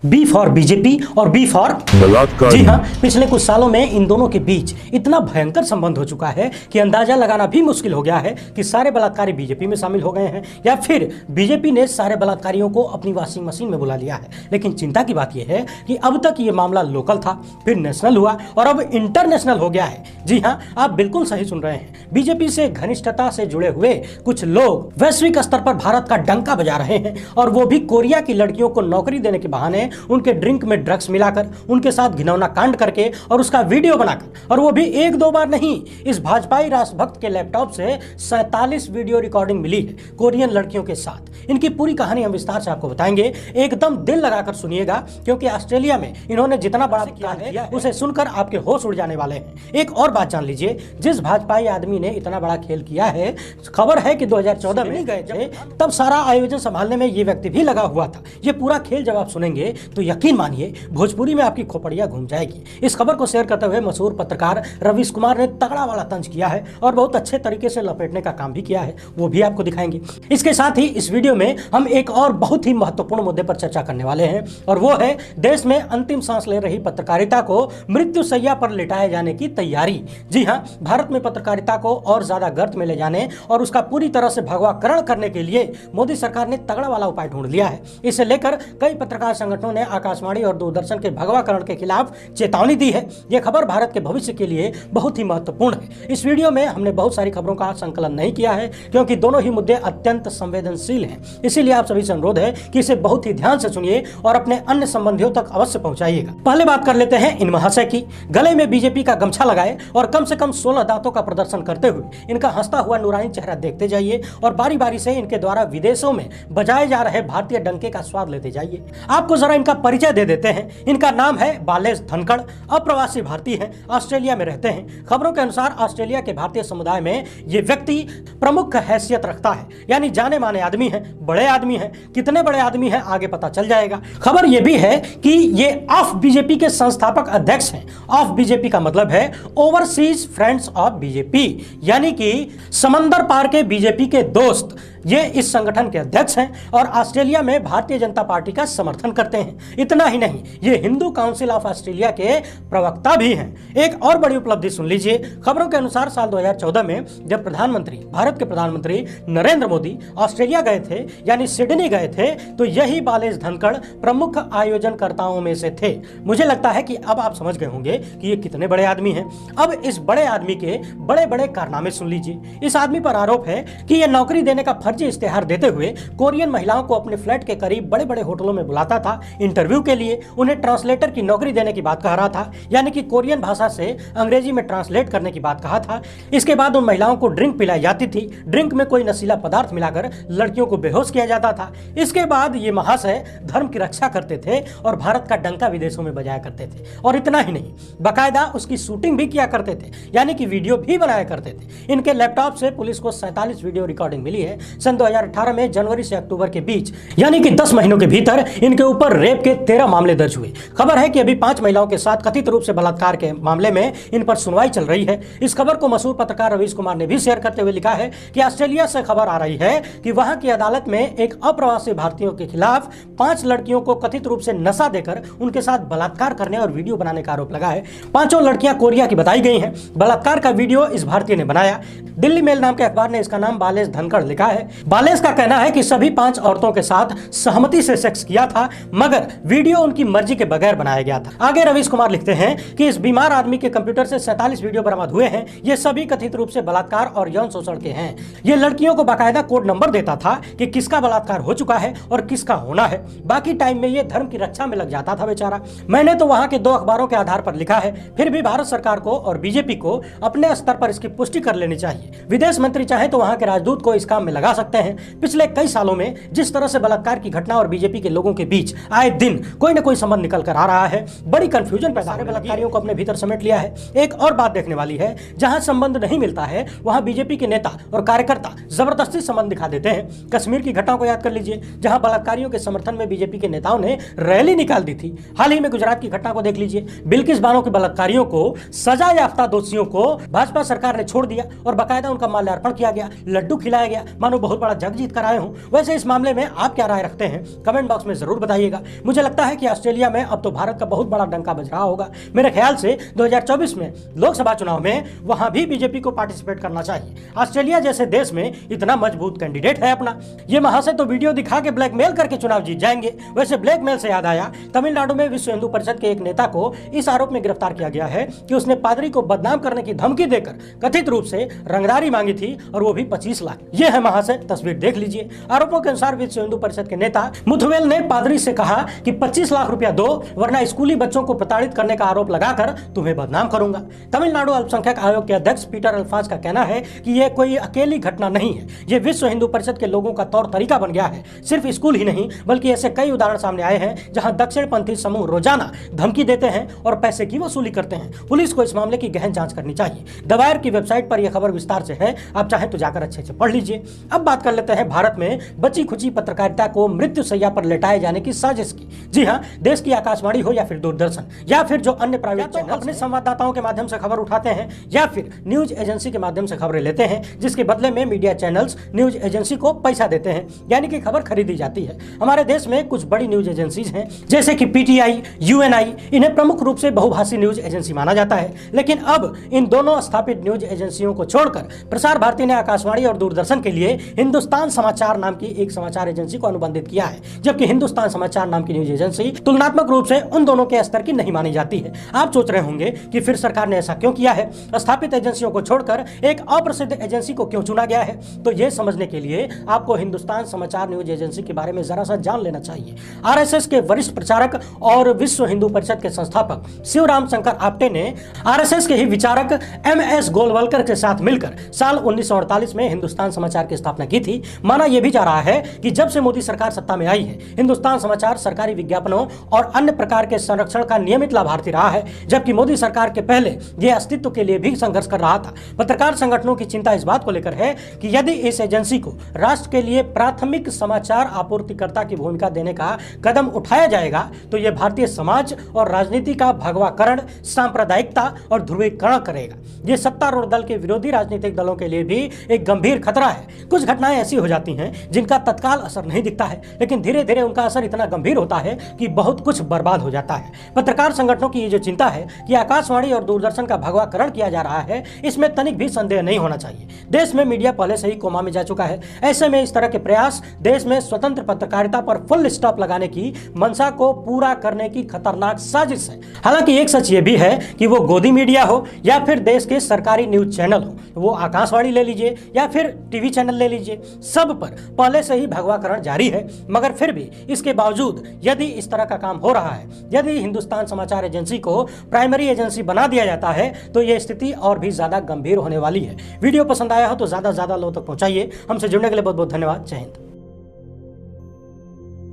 B for BJP और B for बलात्कार। जी हाँ, पिछले कुछ सालों में इन दोनों के बीच इतना भयंकर संबंध हो चुका है कि अंदाजा लगाना भी मुश्किल हो गया है कि सारे बलात्कारी बीजेपी में शामिल हो गए हैं या फिर बीजेपी ने सारे बलात्कारियों को अपनी वॉशिंग मशीन में बुला लिया है। लेकिन चिंता की बात यह है कि अब तक ये मामला लोकल था, फिर नेशनल हुआ और अब इंटरनेशनल हो गया है। जी हाँ, आप बिल्कुल सही सुन रहे हैं। बीजेपी से घनिष्ठता से जुड़े हुए कुछ लोग वैश्विक स्तर पर भारत का डंका बजा रहे हैं और वो भी कोरिया की लड़कियों को नौकरी देने के बहाने उनके ड्रिंक में ड्रग्स मिलाकर, उनके साथ घिनौना कांड करके और उसका वीडियो बनाकर, और वो भी एक दो बार नहीं, इस भाजपाई राष्ट्रभक्त के लैपटॉप से 47 वीडियो रिकॉर्डिंग मिली है कोरियन लड़कियों के साथ। इनकी पूरी कहानी हम विस्तार से आपको बताएंगे, एकदम दिल लगाकर सुनिएगा, क्योंकि ऑस्ट्रेलिया में इन्होंने जितना बड़ा किया है उसे सुनकर आपके होश उड़ जाने वाले हैं। एक और बात जान लीजिए, जिस भाजपाई आदमी ने इतना बड़ा खेल किया है, खबर है कि 2014 में गए थे, तब सारा आयोजन संभालने में ये व्यक्ति भी लगा हुआ था। ये पूरा खेल जब आप सुनेंगे तो यकीन मानिए भोजपुरी में आपकी खोपड़ियां घूम जाएगी। इस खबर को शेयर करते हुए मशहूर पत्रकार रवीश कुमार ने तगड़ा वाला तंज किया है और बहुत अच्छे तरीके से लपेटने का काम भी किया है, वो भी आपको दिखाएंगे। इसके साथ ही इस वीडियो में हम एक और बहुत ही महत्वपूर्ण मुद्दे पर चर्चा करने वाले हैं और वो है देश में अंतिम सांस ले रही पत्रकारिता को मृत्यु शैया पर लिटाए जाने की तैयारी। जी हाँ, भारत में पत्रकारिता को और ज्यादा गर्त में ले जाने और उसका पूरी तरह से भगवाकरण करने के लिए मोदी सरकार ने तगड़ा वाला उपाय ढूंढ लिया है। इसे लेकर कई पत्रकार संगठनों ने आकाशवाणी और दूरदर्शन के भगवाकरण के खिलाफ चेतावनी दी है। यह खबर भारत के भविष्य के लिए बहुत ही महत्वपूर्ण है। इस वीडियो में हमने बहुत सारी खबरों का संकलन नहीं किया है, क्योंकि दोनों ही मुद्दे अत्यंत संवेदनशील हैं। इसीलिए आप सभी से अनुरोध है कि इसे बहुत ही ध्यान से सुनिए और अपने अन्य संबंधियों तक अवश्य पहुंचाइएगा। पहले बात कर लेते हैं इन महाशय की। गले में बीजेपी का गमछा लगाए और कम से कम 16 दांतों का प्रदर्शन करते हुए इनका हंसता हुआ नूरानी चेहरा देखते जाइए और बारी बारी से इनके द्वारा विदेशों में बजाए जा रहे भारतीय डंके का स्वाद लेते जाइए। आपको जरा इनका परिचय दे देते हैं। इनका नाम है बालेश धनखड़, अप्रवासी भारतीय हैं, ऑस्ट्रेलिया में रहते हैं। खबरों के अनुसार ऑस्ट्रेलिया के भारतीय समुदाय में ये व्यक्ति प्रमुख हैसियत रखता है, यानी जाने माने आदमी हैं, बड़े आदमी हैं। कितने बड़े आदमी हैं आगे पता चल जाएगा। खबर यह भी है कि ये ऑफ बीजेपी के संस्थापक अध्यक्ष हैं। ऑफ बीजेपी का मतलब है ओवरसीज फ्रेंड्स ऑफ बीजेपी, यानी कि समंदर पार के बीजेपी के दोस्त। ये इस संगठन के अध्यक्ष हैं और ऑस्ट्रेलिया में भारतीय जनता पार्टी का समर्थन करते हैं। इतना ही नहीं, ये हिंदू काउंसिल ऑफ ऑस्ट्रेलिया के प्रवक्ता भी हैं। एक और बड़ी उपलब्धि सुन लीजिए। खबरों के अनुसार साल 2014 में जब भारत के प्रधानमंत्री नरेंद्र मोदी ऑस्ट्रेलिया गए थे, यानी सिडनी गए थे, तो यही बालेश धनखड़ प्रमुख आयोजनकर्ताओं में से थे। मुझे लगता है कि अब आप समझ गए होंगे कि ये कितने बड़े आदमी हैं। अब इस बड़े आदमी के बड़े बड़े कारनामे सुन लीजिए। इस आदमी पर आरोप है कि यह नौकरी देने का फर्जी इश्तेहार देते हुए कोरियन महिलाओं को अपने फ्लैट के करीब बड़े बड़े होटलों में बुलाता था इंटरव्यू के लिए। उन्हें ट्रांसलेटर की नौकरी देने की बात कह रहा था, यानी कि कोरियन भाषा से अंग्रेजी में ट्रांसलेट करने की बात कहा था। इसके बाद उन महिलाओं को ड्रिंक पिलाई जाती थी। ड्रिंक में कोई नशीला पदार्थ मिलाकर लड़कियों को बेहोश किया जाता था। इसके बाद ये महाशय धर्म की रक्षा करते थे और भारत का डंका विदेशों में बजाया करते थे। और इतना ही नहीं, बाकायदा उसकी शूटिंग भी किया करते थे, यानी कि वीडियो भी बनाया करते थे। इनके लैपटॉप से पुलिस को 47 वीडियो रिकॉर्डिंग मिली है। सन 2018 में जनवरी से अक्टूबर के बीच, यानी कि 10 महीनों के भीतर इनके ऊपर रेप के 13 मामले दर्ज हुए। खबर है कि अभी 5 महिलाओं के साथ कथित रूप से बलात्कार के मामले में इन पर सुनवाई चल रही है। इस खबर को मशहूर पत्रकार रवीश कुमार ने भी शेयर करते हुए लिखा है कि ऑस्ट्रेलिया से खबर आ रही है कि वहां की अदालत में एक अप्रवासी भारतीयों के खिलाफ 5 लड़कियों को कथित रूप से नशा देकर उनके साथ बलात्कार करने और वीडियो बनाने का आरोप लगा है। 5 लड़कियां कोरिया की बताई गई हैं। बलात्कार का वीडियो इस भारतीय ने बनाया। दिल्ली मेल नाम के अखबार ने इसका नाम बालेश धनखड़ लिखा है। बालेश का कहना है कि सभी 5 औरतों के साथ सहमति से सेक्स किया था, मगर वीडियो उनकी मर्जी के बगैर बनाया गया था। आगे रवीश कुमार लिखते हैं कि इस बीमार आदमी के कंप्यूटर से 47 वीडियो बरामद हुए हैं। ये सभी कथित रूप से बलात्कार और यौन शोषण के हैं। ये लड़कियों को बाकायदा कोड नंबर देता था कि किसका बलात्कार हो चुका है और किसका होना है। बाकी टाइम में ये धर्म की रक्षा में लग जाता था बेचारा। मैंने तो वहां के 2 अखबारों के आधार पर लिखा है। फिर भी भारत सरकार को और बीजेपी को अपने स्तर पर इसकी पुष्टि कर लेनी चाहिए। विदेश मंत्री चाहे तो वहां के राजदूत को इस काम में लगा सकते हैं। पिछले कई सालों में जिस तरह से बलात्कार की घटना और बीजेपी के लोगों के बीच आए दिन कोई न कोई संबंध निकल कर आ रहा है, बड़ी कंफ्यूजन पैदा होने लगी। बलात्कारियों को अपने भीतर समेट लिया है। एक और बात देखने वाली है, जहां संबंध नहीं मिलता है वहां बीजेपी के नेता और कार्यकर्ता जबरदस्ती संबंध दिखा देते हैं। कश्मीर की घटना को याद कर लीजिए, जहां बलात्कारियों के समर्थन में बीजेपी के नेताओं ने रैली निकाल दी थी। हाल ही में गुजरात की घटना को देख लीजिए। बिल्किस बानो के बलात्कारियों को, सजा याफ्ता दोषियों को भाजपा सरकार ने छोड़ दिया और बाकायदा उनका माल्यार्पण किया गया, लड्डू खिलाया गया, मानो बहुत बड़ा जग जीत कर आए हूं। वैसे इस मामले में आप क्या राय रखते हैं, कमेंट बॉक्स में जरूर बताइएगा। मुझे लगता है कि ऑस्ट्रेलिया में अब तो भारत का बहुत बड़ा डंका बज रहा होगा। मेरे ख्याल से 2024 में लोकसभा चुनाव में वहां भी बीजेपी को पार्टिसिपेट करना चाहिए। ऑस्ट्रेलिया जैसे देश में इतना मजबूत कैंडिडेट है अपना। ये महाशय तो वीडियो दिखा के ब्लैकमेल करके चुनाव जीत जाएंगे। वैसे ब्लैकमेल से याद आया, तमिलनाडु में विश्व हिंदू परिषद के एक नेता को इस आरोप में गिरफ्तार किया गया है कि उसने पादरी को बदनाम करने की धमकी देकर कथित रूप से रंगदारी मांगी थी, और वो भी 25 लाख। ये है महाशय, तस्वीर देख लीजिए। आरोपों के अनुसार विश्व हिंदू परिषद के नेता मुथुवेल ने पादरी से कहा कि 25 लाख रुपया दो, वरना स्कूली बच्चों को प्रताड़ित करने का आरोप लगाकर तुम्हें बदनाम करूंगा। तमिलनाडु अल्पसंख्यक आयोग के अध्यक्ष पीटर अल्फाज का कहना है कि यह कोई अकेली घटना नहीं है, ये विश्व हिंदू परिषद के लोगों का तौर तरीका बन गया है। सिर्फ स्कूल ही नहीं बल्कि ऐसे कई उदाहरण सामने आए हैं जहां दक्षिणपंथी समूह रोजाना धमकी देते हैं और पैसे की वसूली करते हैं। पुलिस को इस मामले की गहन जांच करनी चाहिए। द वायर की वेबसाइट पर यह खबर विस्तार से है, आप चाहें तो जाकर अच्छे से पढ़ लीजिए। अब बात कर लेते हैं भारत में बची खुची पत्रकारिता को मृत्यु शैया पर लेटाए जाने की साजिश की। जी हां, देश की आकाशवाणी हो या फिर दूरदर्शन या फिर जो अन्य प्राइवेट चैनल अपने संवाददाताओं के माध्यम से खबर उठाते हैं या फिर न्यूज एजेंसी के माध्यम से खबरें लेते हैं, जिसके बदले में मीडिया चैनल्स न्यूज एजेंसी को पैसा देते हैं, यानी कि खबर खरीदी जाती है। हमारे देश में कुछ बड़ी न्यूज एजेंसीज हैं जैसे कि पीटीआई, यूएनआई, इन्हें प्रमुख रूप से बहुभाषी न्यूज एजेंसी माना जाता है। लेकिन अब इन दोनों स्थापित न्यूज एजेंसियों को छोड़कर प्रसार भारती ने आकाशवाणी और दूरदर्शन के लिए हिंदुस्तान समाचार नाम की एक समाचार एजेंसी को अनुबंधित किया है, जबकि हिंदुस्तान समाचार नाम की न्यूज एजेंसी तुलनात्मक रूप से उन दोनों के स्तर की नहीं मानी जाती है। आप सोच रहे होंगे कि फिर सरकार ने ऐसा क्यों किया है, स्थापित एजेंसियों को छोड़कर एक अप्रसिद्ध एजेंसी को क्यों चुना गया है? तो यह समझने के लिए आपको हिंदुस्तान समाचार न्यूज एजेंसी के बारे में जरा सा जान लेना चाहिए। आरएसएस के वरिष्ठ प्रचारक और विश्व हिंदू परिषद के संस्थापक शिवराम शंकर आप्टे ने आरएसएस के ही विचारक एमएस गोलवलकर के साथ मिलकर साल 1948 में हिंदुस्तान समाचार की स्थापना की थी। माना यह भी जा रहा है कि जब से मोदी सरकार सत्ता में आई है, हिंदुस्तान समाचार सरकारी विज्ञापनों और अन्य प्रकार के संरक्षण का नियमित लाभार्थी रहा है, जबकि मोदी सरकार के पहले यह अस्तित्व के लिए भी संघर्ष कर रहा था। पत्रकार संगठनों की चिंता इस बात को लेकर है कि यदि इस एजेंसी को राष्ट्र के लिए प्राथमिक समाचार आपूर्तिकर्ता की भूमिका देने का कदम उठाया जाएगा तो यह भारतीय समाज और राजनीति का भगवाकरण, सांप्रदायिकता और ध्रुवीकरण करेगा। यह सत्तारूढ़ दल के विरोधी राजनीतिक दलों के लिए भी एक गंभीर खतरा है। कुछ घटनाएं ऐसी हो जाती हैं जिनका तत्काल असर नहीं दिखता है, लेकिन धीरे धीरे उनका असर इतना गंभीर होता है कि बहुत कुछ बर्बाद हो जाता है। पत्रकार संगठनों की ये जो चिंता है कि आकाशवाणी और दूरदर्शन का भगवाकरण किया जा रहा है, इसमें तनिक भी संदेह नहीं होना चाहिए। देश में मीडिया पहले से ही कोमा में जा चुका है। ऐसे में इस तरह के प्रयास देश में स्वतंत्र पत्रकारिता पर फुल स्टॉप लगाने की मंशा को पूरा करने की खतरनाक साजिश है। हालांकि एक सच ये भी है कि वो गोदी मीडिया हो या फिर देश के सरकारी न्यूज चैनल हो, वो आकाशवाणी ले लीजिए या फिर टीवी चैनल ले लीजिए, सब पर पहले से ही भगवाकरण जारी है। मगर फिर भी इसके बावजूद यदि इस तरह का काम हो रहा है, यदि हिंदुस्तान समाचार एजेंसी को प्राइमरी एजेंसी बना दिया जाता है, तो यह स्थिति और भी ज्यादा गंभीर होने वाली है। वीडियो पसंद आया हो तो ज्यादा से ज्यादा लोगों तक पहुंचाइए। हमसे जुड़ने के लिए बहुत बहुत धन्यवाद। जय हिंद।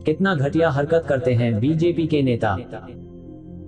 कितना घटिया हरकत करते हैं बीजेपी के नेता।